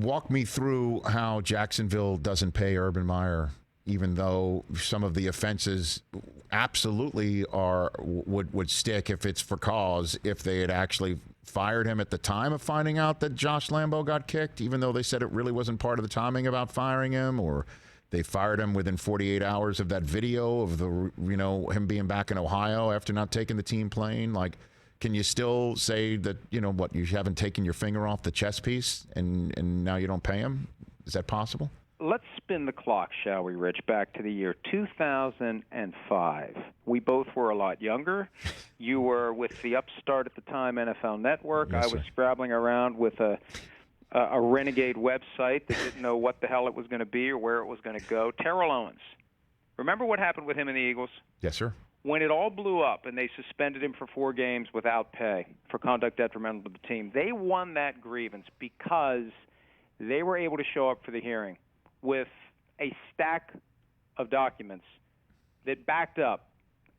walk me through how Jacksonville doesn't pay Urban Meyer, even though some of the offenses absolutely would stick if it's for cause, if they had actually fired him at the time of finding out that Josh Lambo got kicked, even though they said it really wasn't part of the timing about firing him, or they fired him within 48 hours of that video of him being back in Ohio after not taking the team plane. Like, can you still say that, you haven't taken your finger off the chess piece and now you don't pay him? Is that possible? Let's spin the clock, shall we, Rich, back to the year 2005. We both were a lot younger. You were with the upstart at the time, NFL Network. Yes, I was sir. scrabbling around with a renegade website that didn't know what the hell it was going to be or where it was going to go. Terrell Owens. Remember what happened with him and the Eagles? Yes, sir. When it all blew up and they suspended him for 4 games without pay for conduct detrimental to the team, they won that grievance because they were able to show up for the hearing with a stack of documents that backed up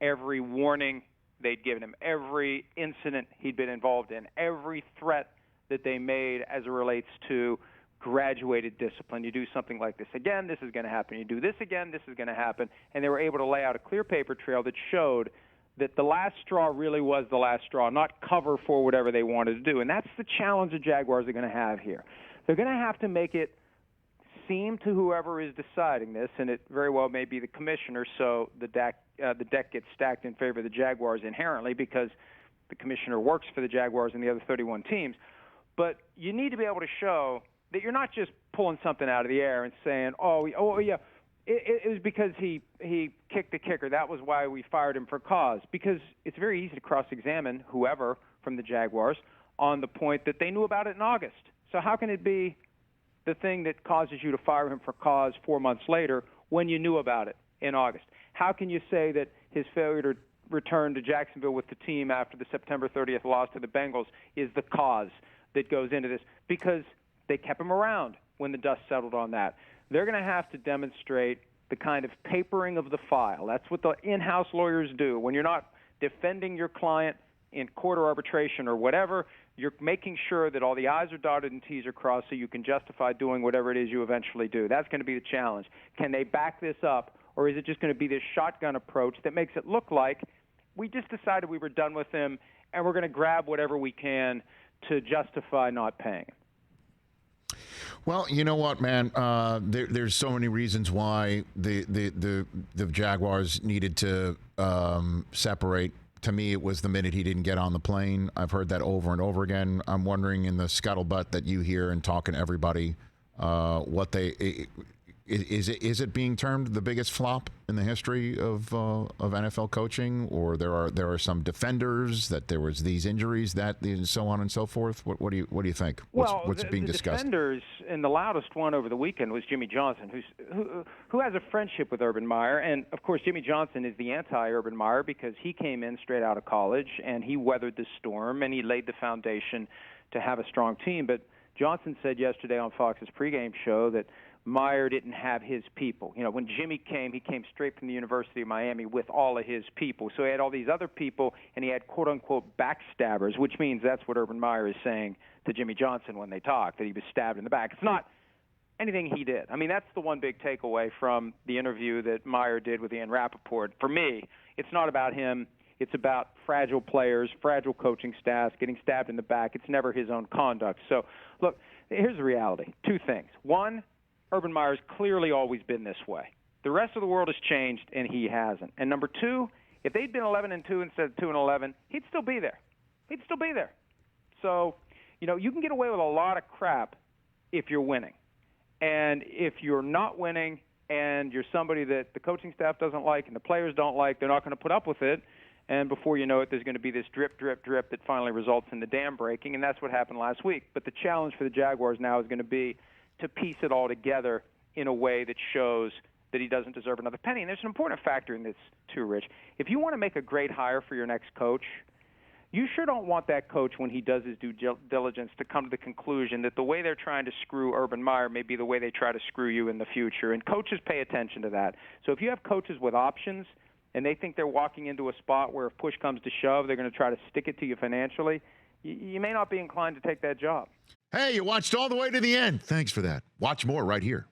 every warning they'd given him, every incident he'd been involved in, every threat that they made as it relates to graduated discipline. You do something like this again, this is going to happen. You do this again, this is going to happen. And they were able to lay out a clear paper trail that showed that the last straw really was the last straw, not cover for whatever they wanted to do. And that's the challenge the Jaguars are going to have here. They're going to have to make it seem to whoever is deciding this, and it very well may be the commissioner, so the deck gets stacked in favor of the Jaguars inherently because the commissioner works for the Jaguars and the other 31 teams. But you need to be able to show that you're not just pulling something out of the air and saying, oh yeah, it was because he kicked the kicker. That was why we fired him for cause. Because it's very easy to cross-examine whoever from the Jaguars on the point that they knew about it in August. So how can it be the thing that causes you to fire him for cause 4 months later when you knew about it in August? How can you say that his failure to return to Jacksonville with the team after the September 30th loss to the Bengals is the cause that goes into this? Because they kept him around when the dust settled on that. They're going to have to demonstrate the kind of papering of the file. That's what the in-house lawyers do. When you're not defending your client in court or arbitration or whatever, you're making sure that all the I's are dotted and T's are crossed so you can justify doing whatever it is you eventually do. That's going to be the challenge. Can they back this up, or is it just going to be this shotgun approach that makes it look like we just decided we were done with him and we're going to grab whatever we can to justify not paying him? Well, you know what, man? There's so many reasons why the Jaguars needed to separate. To me, it was the minute he didn't get on the plane. I've heard that over and over again. I'm wondering, in the scuttlebutt that you hear and talking to everybody, what they is it being termed the biggest flop in the history of NFL coaching, or there are some defenders that there was these injuries that and so on and so forth? What do you think? What's being discussed? The defenders, and the loudest one over the weekend was Jimmy Johnson, who has a friendship with Urban Meyer, and of course Jimmy Johnson is the anti-Urban Meyer because he came in straight out of college and he weathered the storm and he laid the foundation to have a strong team. But Johnson said yesterday on Fox's pregame show that Meyer didn't have his people. You know, when Jimmy came, he came straight from the University of Miami with all of his people. So he had all these other people, and he had quote-unquote backstabbers, which means that's what Urban Meyer is saying to Jimmy Johnson when they talk, that he was stabbed in the back. It's not anything he did. I mean, that's the one big takeaway from the interview that Meyer did with Ian Rappaport. For me, it's not about him. It's about fragile players, fragile coaching staffs, getting stabbed in the back. It's never his own conduct. So, look, here's the reality. 2 things. One, Urban Meyer's clearly always been this way. The rest of the world has changed, and he hasn't. And number 2, if they'd been 11-2 instead of 2-11, he'd still be there. He'd still be there. So, you know, you can get away with a lot of crap if you're winning. And if you're not winning and you're somebody that the coaching staff doesn't like and the players don't like, they're not going to put up with it. And before you know it, there's going to be this drip, drip, drip that finally results in the dam breaking, and that's what happened last week. But the challenge for the Jaguars now is going to be to piece it all together in a way that shows that he doesn't deserve another penny. And there's an important factor in this too, Rich. If you want to make a great hire for your next coach, you sure don't want that coach, when he does his due diligence, to come to the conclusion that the way they're trying to screw Urban Meyer may be the way they try to screw you in the future. And coaches pay attention to that. So if you have coaches with options and they think they're walking into a spot where if push comes to shove, they're going to try to stick it to you financially, you may not be inclined to take that job. Hey, you watched all the way to the end. Thanks for that. Watch more right here.